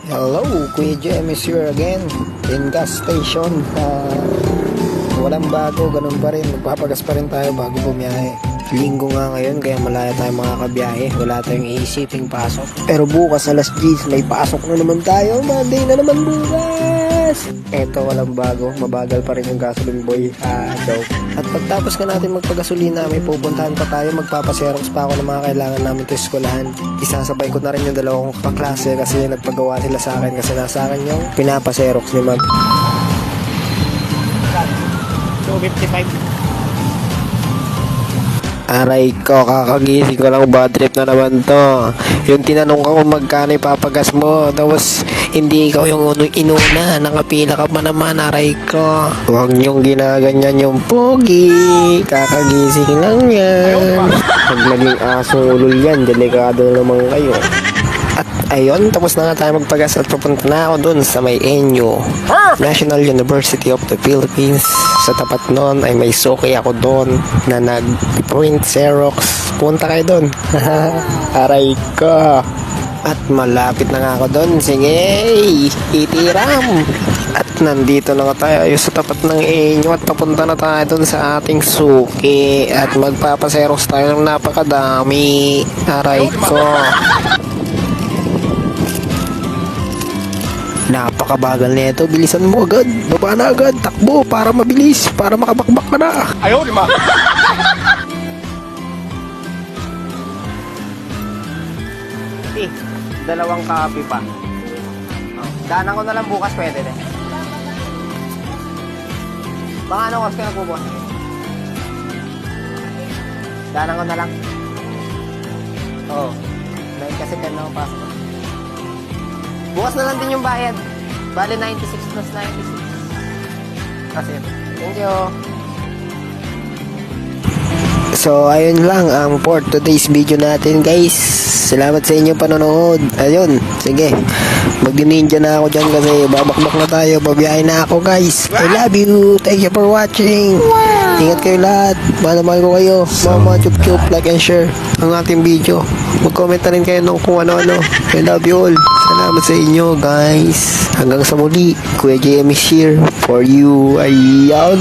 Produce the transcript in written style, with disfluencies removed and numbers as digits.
Hello, Kuya Jem is here again in gas station. Walang bago, ganun pa rin. Magpapagas pa rin tayo bago bumiyahe. Linggo nga ngayon, kaya malaya tayo makakabiyahe. Wala tayong iisiping pasok. Pero bukas alas 10, may pasok na naman tayo. Monday na naman bukas. Eto, walang bago. Mabagal pa rin yung gasoline boy. Joke. At pagtapos ka natin magpagasolina, may pupuntahan pa tayo. Magpapaserox pa ako ng mga kailangan namin sa eskwelahan. Isasabay ko na rin yung dalawang kaklase kasi nagpagawa sila sa akin. Kasi nasa akin yung pinapaserox ni ma'am. 255. Aray ko, kakagising ko lang, bad trip na naman to. Yung tinanong ko kung magkano ipapagas mo, tapos hindi ikaw yung inuna, nakapila ka pa naman, aray ko. Huwag niyong ginaganyan yung pogi, kakagising lang yan. Pag naging asong ulol yan, delikado naman kayo. At ayun, tapos na nga tayo magpagas at pupunta na ako dun sa may ENU, National University of the Philippines. Sa tapat nun ay may suki ako dun na nag-print Xerox. Punta kayo dun. Aray ko. At malapit na nga ako dun. Sige, itiram. At nandito na nga tayo sa tapat ng ENU at papunta na tayo dun sa ating suki. At magpapaserox tayo ng napakadami. Aray ko. Napakabagal nito, bilisan mo agad. Baba na agad, takbo para mabilis, para makabakbak ka na. Ayaw, di ba? Dalawang copy pa. Danan ko na lang bukas, pwede din. Baka anong oras ka nagbubukas? Danan ko na lang. Oo. Dahil kasi ganun ako pasok. Bukas na lang din yung bayad. Bale 96 plus 96. Kasi, thank you. So, ayun lang ang for today's video natin, guys. Salamat sa inyong panonood. Ayun, sige. Mag-ninja na ako dyan kasi babakbak na tayo. Babiyahe na ako, guys. I love you. Thank you for watching. Ingat kayo lahat. Mahal ko kayo. Mama, chup-chup, like and share ang ating video. Mag-comment na rin kayo nung kung ano-ano. I love you all. Salamat sa inyo, guys. Hanggang sa muli. Kuya JM is here for you. Ayan.